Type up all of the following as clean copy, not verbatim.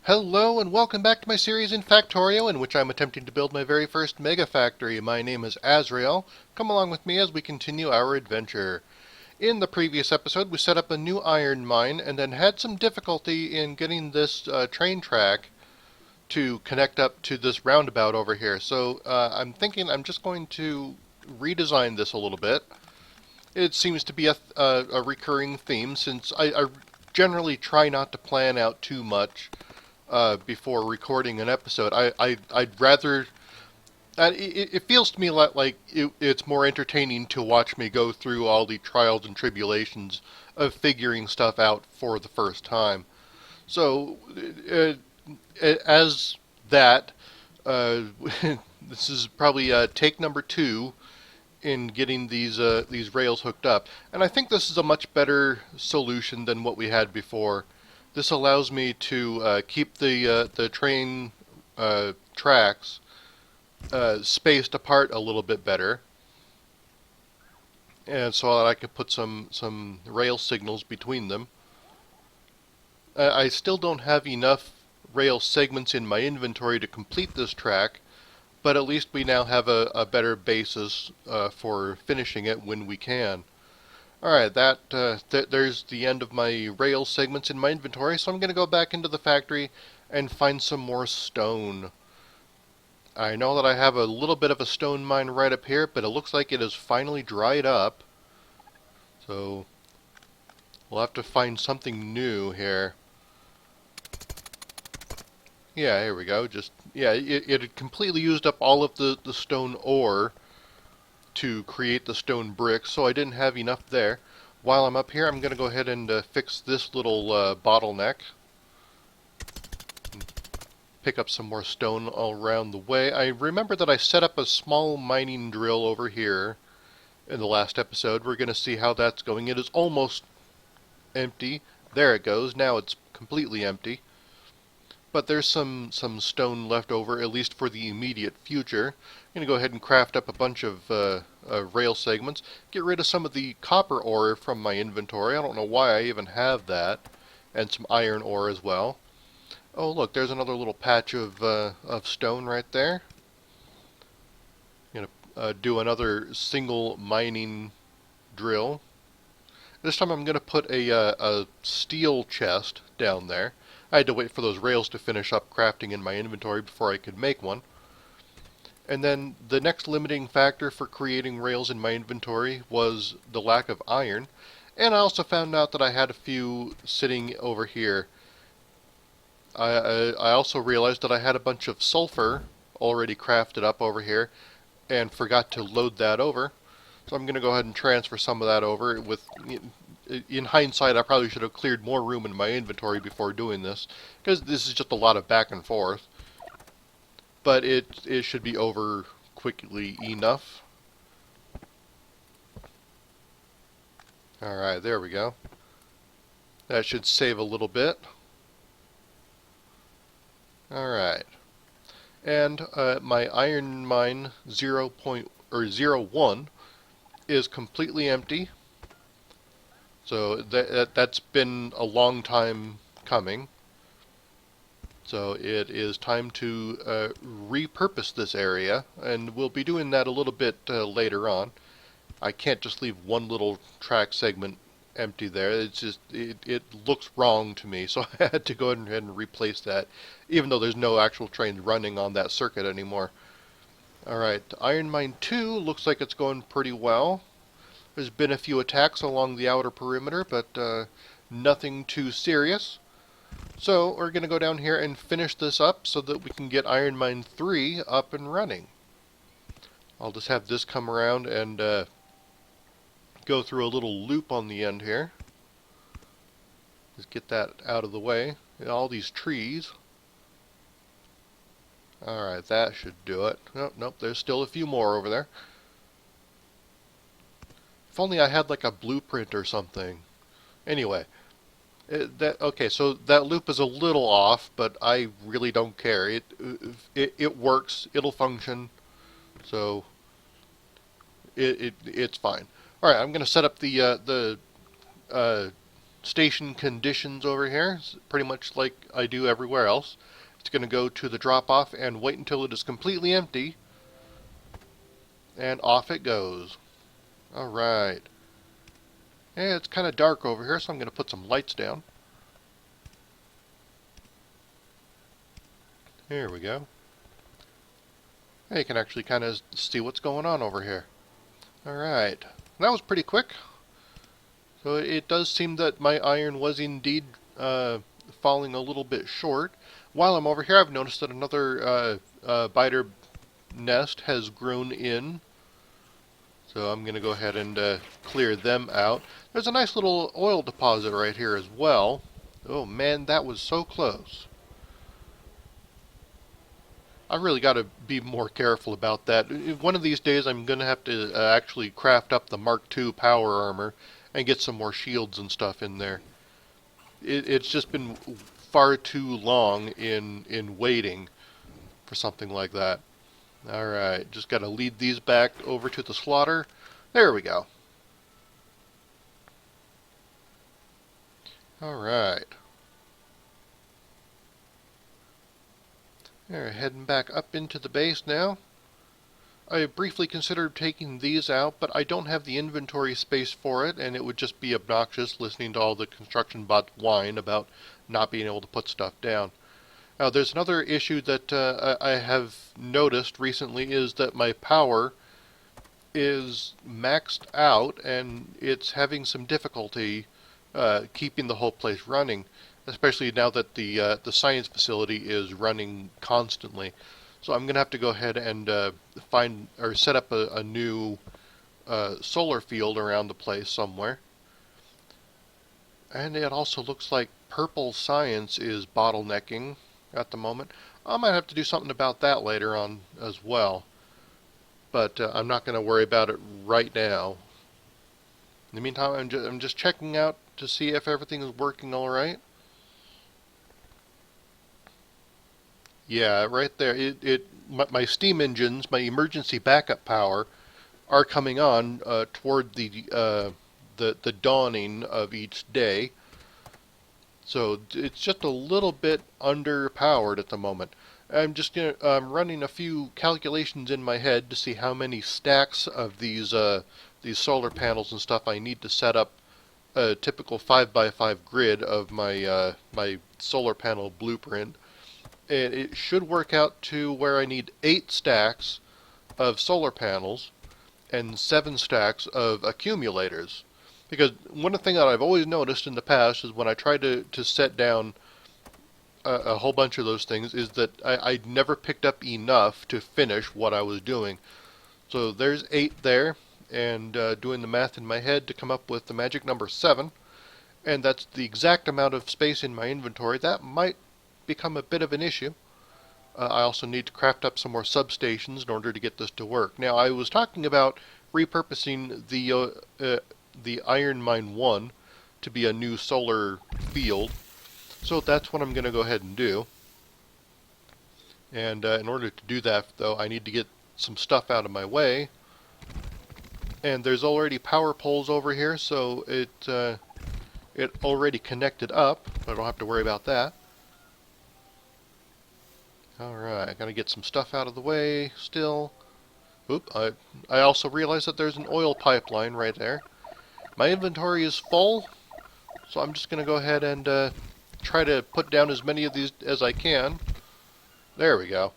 Hello and welcome back to my series in Factorio, in which I'm attempting to build my very first mega factory. My name is Azrael. Come along with me as we continue our adventure. In the previous episode, we set up a new iron mine and then had some difficulty in getting this train track to connect up to this roundabout over here. So I'm thinking I'm just going to redesign this a little bit. It seems to be a recurring theme since I generally try not to plan out too much before recording an episode. I'd rather. It feels to me it's more entertaining to watch me go through all the trials and tribulations of figuring stuff out for the first time. So, uh, as that, uh, this is probably take number two in getting these rails hooked up, and I think this is a much better solution than what we had before. This allows me to keep the train tracks spaced apart a little bit better, and so that I can put some rail signals between them. I still don't have enough rail segments in my inventory to complete this track, but at least we now have a better basis for finishing it when we can. Alright, there's the end of my rail segments in my inventory, so I'm going to go back into the factory and find some more stone. I know that I have a little bit of a stone mine right up here, but it looks like it has finally dried up. So we'll have to find something new here. Yeah, here we go. It had completely used up all of the stone ore to create the stone bricks, so I didn't have enough there. While I'm up here, I'm going to go ahead and fix this little bottleneck. Pick up some more stone all around the way. I remember that I set up a small mining drill over here in the last episode. We're going to see how that's going. It is almost empty. There it goes. Now it's completely empty. But there's some stone left over, at least for the immediate future. I'm going to go ahead and craft up a bunch of rail segments. Get rid of some of the copper ore from my inventory. I don't know why I even have that. And some iron ore as well. Oh, look, there's another little patch of stone right there. I'm going to do another single mining drill. This time I'm going to put a steel chest down there. I had to wait for those rails to finish up crafting in my inventory before I could make one. And then the next limiting factor for creating rails in my inventory was the lack of iron. And I also found out that I had a few sitting over here. I also realized that I had a bunch of sulfur already crafted up over here and forgot to load that over. So I'm going to go ahead and transfer some of that over. In hindsight, I probably should have cleared more room in my inventory before doing this, because this is just a lot of back and forth. But it should be over quickly enough. Alright, there we go. That should save a little bit. Alright. And my iron mine 0.01 is completely empty. So that's been a long time coming. So it is time to repurpose this area, and we'll be doing that a little bit later on. I can't just leave one little track segment empty there. It looks wrong to me, so I had to go ahead and replace that, even though there's no actual trains running on that circuit anymore. Alright, Iron Mine 2 looks like it's going pretty well. There's been a few attacks along the outer perimeter, but nothing too serious. So we're going to go down here and finish this up so that we can get Iron Mine 3 up and running. I'll just have this come around and go through a little loop on the end here. Just get that out of the way. All these trees. Alright, that should do it. Nope, there's still a few more over there. If only I had like a blueprint or something. Anyway, okay, so that loop is a little off, but I really don't care. It works. It'll function. So it's fine. All right, I'm going to set up the station conditions over here, pretty much like I do everywhere else. It's going to go to the drop-off and wait until it is completely empty, and off it goes. Alright. Yeah, it's kind of dark over here, so I'm going to put some lights down. There we go. Yeah, you can actually kind of see what's going on over here. Alright. That was pretty quick. So it does seem that my iron was indeed falling a little bit short. While I'm over here, I've noticed that another biter nest has grown in. So I'm going to go ahead and clear them out. There's a nice little oil deposit right here as well. Oh man, that was so close. I really got to be more careful about that. One of these days I'm going to have to actually craft up the Mark II power armor and get some more shields and stuff in there. It's just been far too long in waiting for something like that. Alright, just got to lead these back over to the slaughter. There we go. Alright. They're heading back up into the base now. I briefly considered taking these out, but I don't have the inventory space for it, and it would just be obnoxious listening to all the construction bots whine about not being able to put stuff down. Now, there's another issue that I have noticed recently is that my power is maxed out, and it's having some difficulty keeping the whole place running, especially now that the science facility is running constantly. So I'm going to have to go ahead and find or set up a new solar field around the place somewhere. And it also looks like purple science is bottlenecking at the moment. I might have to do something about that later on as well. But I'm not going to worry about it right now. In the meantime, I'm just checking out to see if everything is working all right. Yeah, right there. My steam engines, my emergency backup power, are coming on toward the dawning of each day. So it's just a little bit underpowered at the moment. I'm just running a few calculations in my head to see how many stacks of these solar panels and stuff I need to set up a typical 5x5 grid of my my solar panel blueprint. And it should work out to where I need 8 stacks of solar panels and 7 stacks of accumulators. Because one thing that I've always noticed in the past is when I try to set down a whole bunch of those things is that I never picked up enough to finish what I was doing. So there's 8 there, and doing the math in my head to come up with the magic number 7, and that's the exact amount of space in my inventory. That might become a bit of an issue. I also need to craft up some more substations in order to get this to work. Now, I was talking about repurposing the Iron Mine 1 to be a new solar field, so that's what I'm going to go ahead and do. And in order to do that, though, I need to get some stuff out of my way. And there's already power poles over here, so it already connected up. I don't have to worry about that. Alright, gotta get some stuff out of the way still. Oop, I also realized that there's an oil pipeline right there. My inventory is full, so I'm just gonna go ahead and try to put down as many of these as I can. There we go.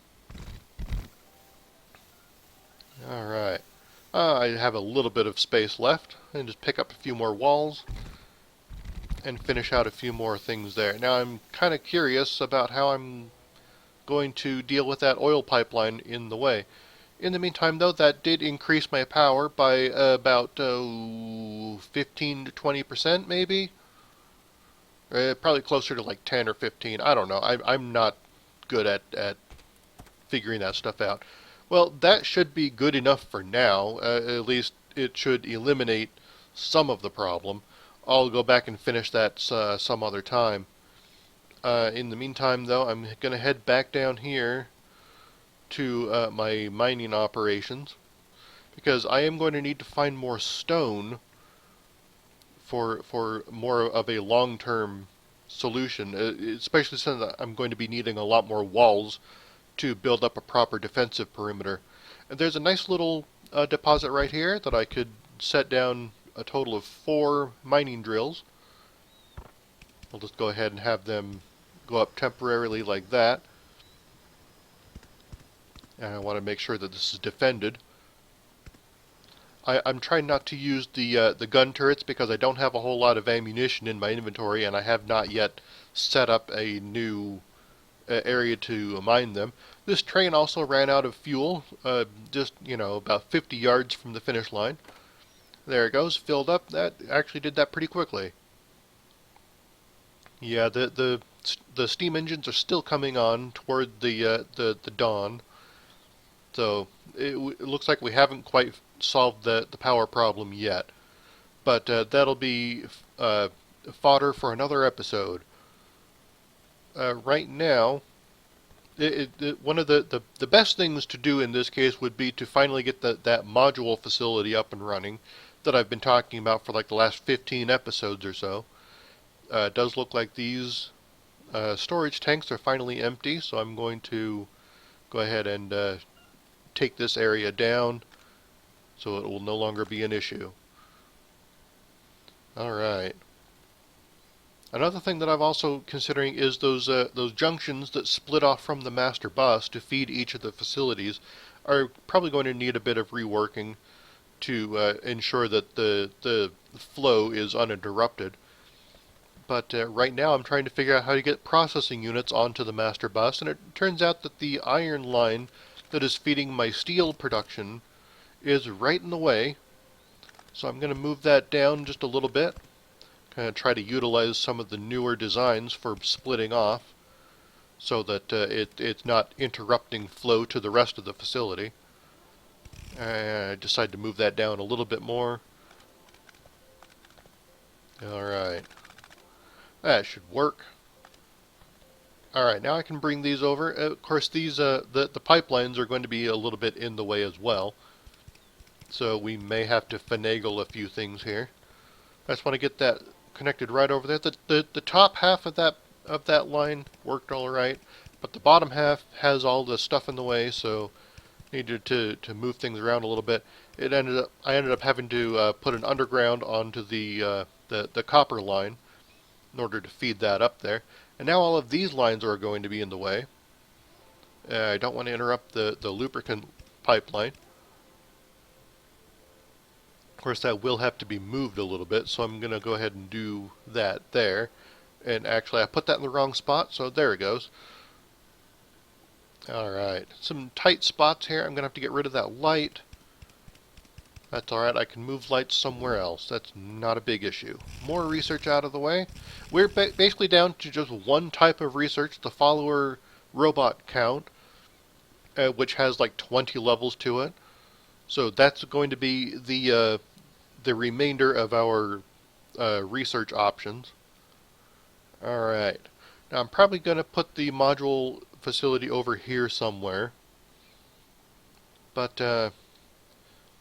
Alright. I have a little bit of space left. I can just pick up a few more walls and finish out a few more things there. Now I'm kind of curious about how I'm going to deal with that oil pipeline in the way. In the meantime, though, that did increase my power by about 15 to 20% maybe. Probably closer to like 10 or 15. I don't know. I'm not good at figuring that stuff out. Well, that should be good enough for now. At least it should eliminate some of the problem. I'll go back and finish that some other time. In the meantime, though, I'm going to head back down here to my mining operations, because I am going to need to find more stone for more of a long-term solution, especially since I'm going to be needing a lot more walls to build up a proper defensive perimeter. And there's a nice little deposit right here that I could set down a total of 4 mining drills. I'll just go ahead and have them go up temporarily like that. And I want to make sure that this is defended. I'm trying not to use the gun turrets because I don't have a whole lot of ammunition in my inventory, and I have not yet set up a new area to mine them. This train also ran out of fuel, just about 50 yards from the finish line. There it goes, filled up. That actually did that pretty quickly. Yeah, the steam engines are still coming on toward the dawn. So it looks like we haven't quite solved the power problem yet. But that'll be fodder for another episode. Right now, one of the best things to do in this case would be to finally get that module facility up and running that I've been talking about for like the last 15 episodes or so. It does look like these storage tanks are finally empty, so I'm going to go ahead and take this area down so it will no longer be an issue. Alright. Another thing that I'm also considering is those junctions that split off from the master bus to feed each of the facilities are probably going to need a bit of reworking to ensure that the flow is uninterrupted. But right now I'm trying to figure out how to get processing units onto the master bus, and it turns out that the iron line that is feeding my steel production is right in the way. So I'm going to move that down just a little bit. Kind of try to utilize some of the newer designs for splitting off so that it's not interrupting flow to the rest of the facility. I decided to move that down a little bit more. Alright. That should work. Alright, now I can bring these over. Of course, these the pipelines are going to be a little bit in the way as well. So we may have to finagle a few things here. I just want to get that connected right over there. The top half of that line worked all right, but the bottom half has all the stuff in the way, so needed to move things around a little bit. I ended up having to put an underground onto the copper line in order to feed that up there. And now all of these lines are going to be in the way. I don't want to interrupt the lubricant pipeline. Of course, that will have to be moved a little bit, so I'm going to go ahead and do that there. And actually, I put that in the wrong spot, so there it goes. Alright, some tight spots here. I'm going to have to get rid of that light. That's alright, I can move lights somewhere else. That's not a big issue. More research out of the way. We're basically down to just one type of research, the follower robot count, which has like 20 levels to it. So that's going to be the remainder of our research options. Alright, now I'm probably going to put the module facility over here somewhere. But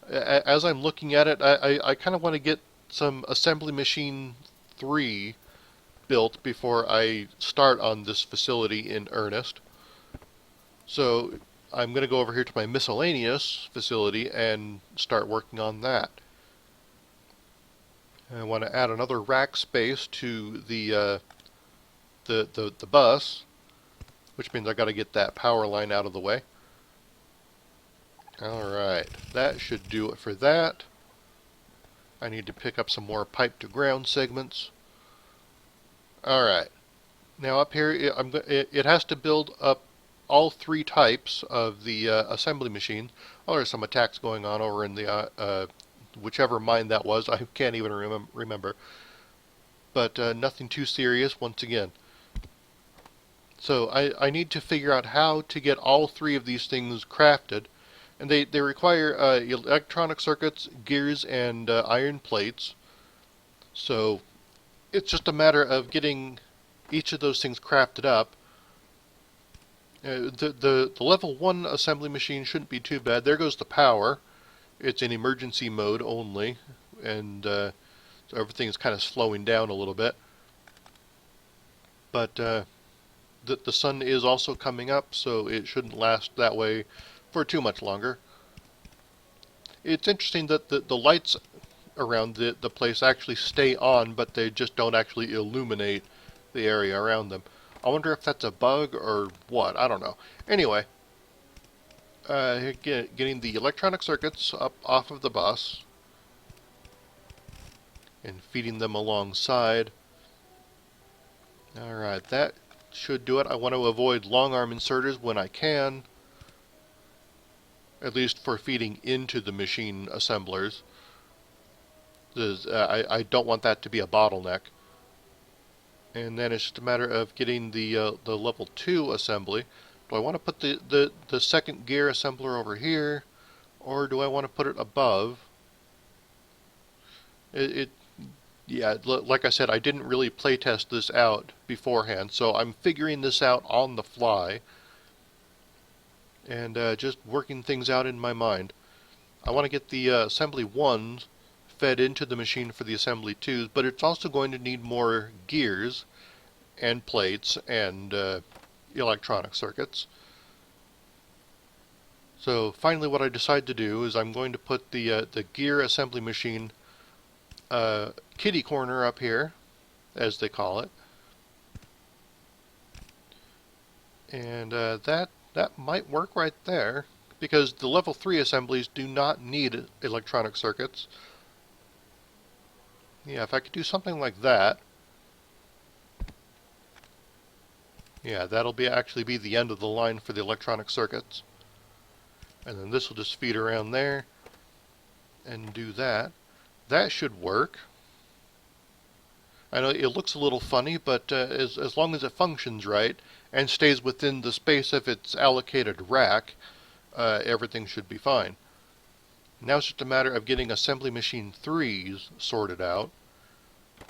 as I'm looking at it, I kind of want to get some assembly machine 3 built before I start on this facility in earnest. So I'm going to go over here to my miscellaneous facility and start working on that. I want to add another rack space to the bus, which means I got to get that power line out of the way. Alright, that should do it for that. I need to pick up some more pipe to ground segments. Alright, now up here it has to build up all 3 types of the assembly machine. Oh, there's some attacks going on over in the whichever mine that was. I can't even remember. But nothing too serious once again. So I need to figure out how to get all 3 of these things crafted. And they require electronic circuits, gears, and iron plates. So it's just a matter of getting each of those things crafted up. The level 1 assembly machine shouldn't be too bad. There goes the power. It's in emergency mode only. And So everything is kind of slowing down a little bit. But the sun is also coming up, so it shouldn't last that way for too much longer. It's interesting that the lights around the place actually stay on, but they just don't actually illuminate the area around them. I wonder if that's a bug or what. I don't know. Anyway, getting the electronic circuits up off of the bus and feeding them alongside. Alright, that should do it. I want to avoid long arm inserters when I can, at least for feeding into the machine assemblers. I don't want that to be a bottleneck. And then it's just a matter of getting the level 2 assembly. Do I want to put the second gear assembler over here, or do I want to put it above? Yeah, like I said, I didn't really playtest this out beforehand, so I'm figuring this out on the fly and just working things out in my mind. I want to get the assembly 1s fed into the machine for the assembly 2s, but it's also going to need more gears and plates and electronic circuits. So finally what I decide to do is I'm going to put the gear assembly machine kitty corner up here, as they call it. And that might work right there, because the level 3 assemblies do not need electronic circuits. Yeah, if I could do something like that. Yeah, that'll actually be the end of the line for the electronic circuits. And then this will just feed around there and do that. That should work. I know it looks a little funny, but as long as it functions right and stays within the space of its allocated rack, everything should be fine. Now it's just a matter of getting assembly machine 3s sorted out,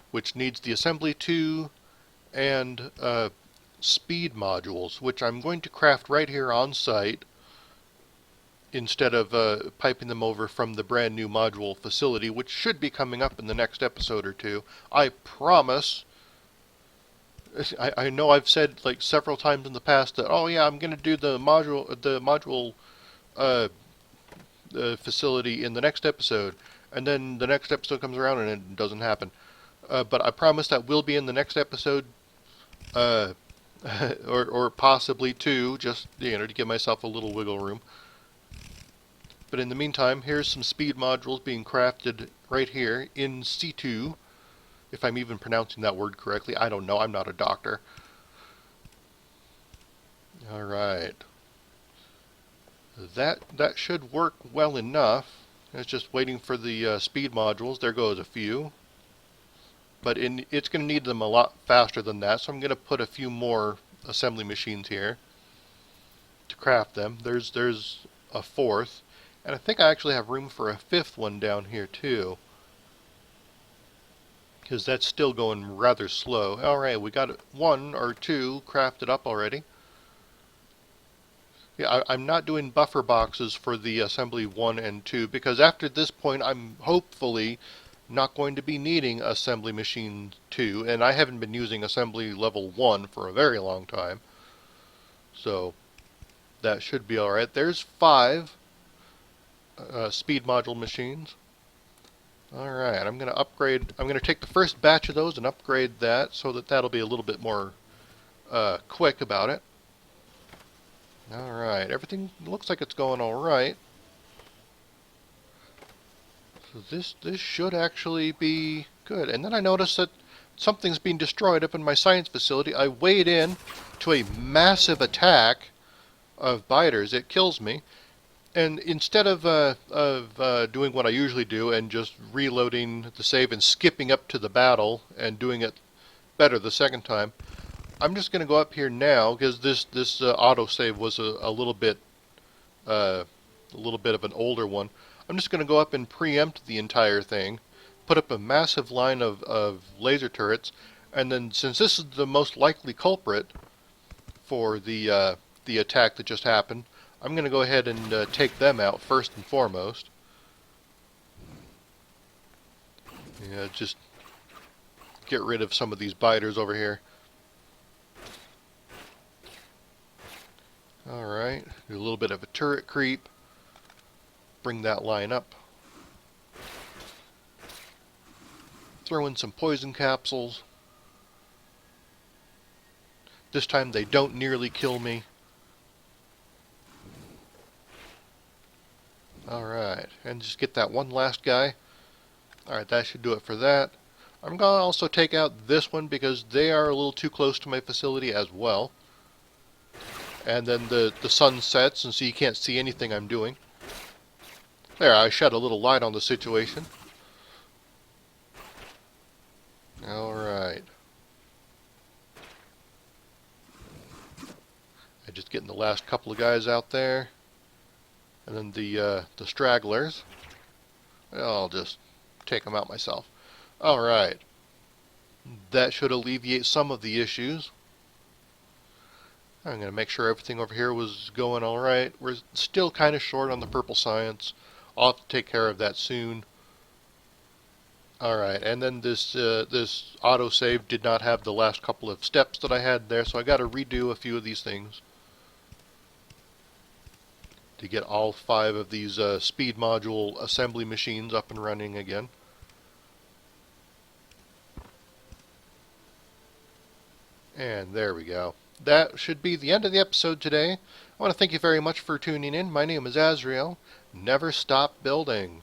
which needs the assembly 2 and speed modules, which I'm going to craft right here on site instead of piping them over from the brand new module facility, which should be coming up in the next episode or two. I promise. I know I've said like several times in the past that, oh yeah, I'm going to do the module facility in the next episode, and then the next episode comes around and it doesn't happen. But I promise that will be in the next episode, or possibly two, just to give myself a little wiggle room. But in the meantime, here's some speed modules being crafted right here in situ. If I'm even pronouncing that word correctly, I don't know. I'm not a doctor. Alright. That should work well enough. It's just waiting for the speed modules. There goes a few. But it's going to need them a lot faster than that, so I'm going to put a few more assembly machines here to craft them. There's a 4th. And I think I actually have room for a 5th one down here too, because that's still going rather slow. Alright, we got 1 or 2 crafted up already. Yeah, I'm not doing buffer boxes for the assembly 1 and 2, because after this point I'm hopefully not going to be needing assembly machine 2, and I haven't been using assembly level 1 for a very long time. So that should be alright. There's 5 speed module machines. Alright, I'm going to upgrade. I'm going to take the first batch of those and upgrade that so that that'll be a little bit more quick about it. Alright, everything looks like it's going alright. So this should actually be good. And then I noticed that something's being destroyed up in my science facility. I wade in to a massive attack of biters. It kills me. And instead of doing what I usually do and just reloading the save and skipping up to the battle and doing it better the second time, I'm just going to go up here now, because this autosave was a little bit of an older one. I'm just going to go up and preempt the entire thing, put up a massive line of laser turrets, and then since this is the most likely culprit for the attack that just happened, I'm going to go ahead and take them out first and foremost. Yeah, just get rid of some of these biters over here. Alright, do a little bit of a turret creep. Bring that line up. Throw in some poison capsules. This time they don't nearly kill me. Alright, and just get that one last guy. Alright, that should do it for that. I'm going to also take out this one because they are a little too close to my facility as well. And then the sun sets, and so you can't see anything I'm doing. There, I shed a little light on the situation. Alright. I'm just getting the last couple of guys out there. And then the stragglers. I'll just take them out myself. Alright. That should alleviate some of the issues. I'm going to make sure everything over here was going alright. We're still kind of short on the purple science. I'll have to take care of that soon. Alright, and then this autosave did not have the last couple of steps that I had there, so I got to redo a few of these things to get all 5 of these speed module assembly machines up and running again. And there we go. That should be the end of the episode today. I want to thank you very much for tuning in. My name is Azrael. Never stop building.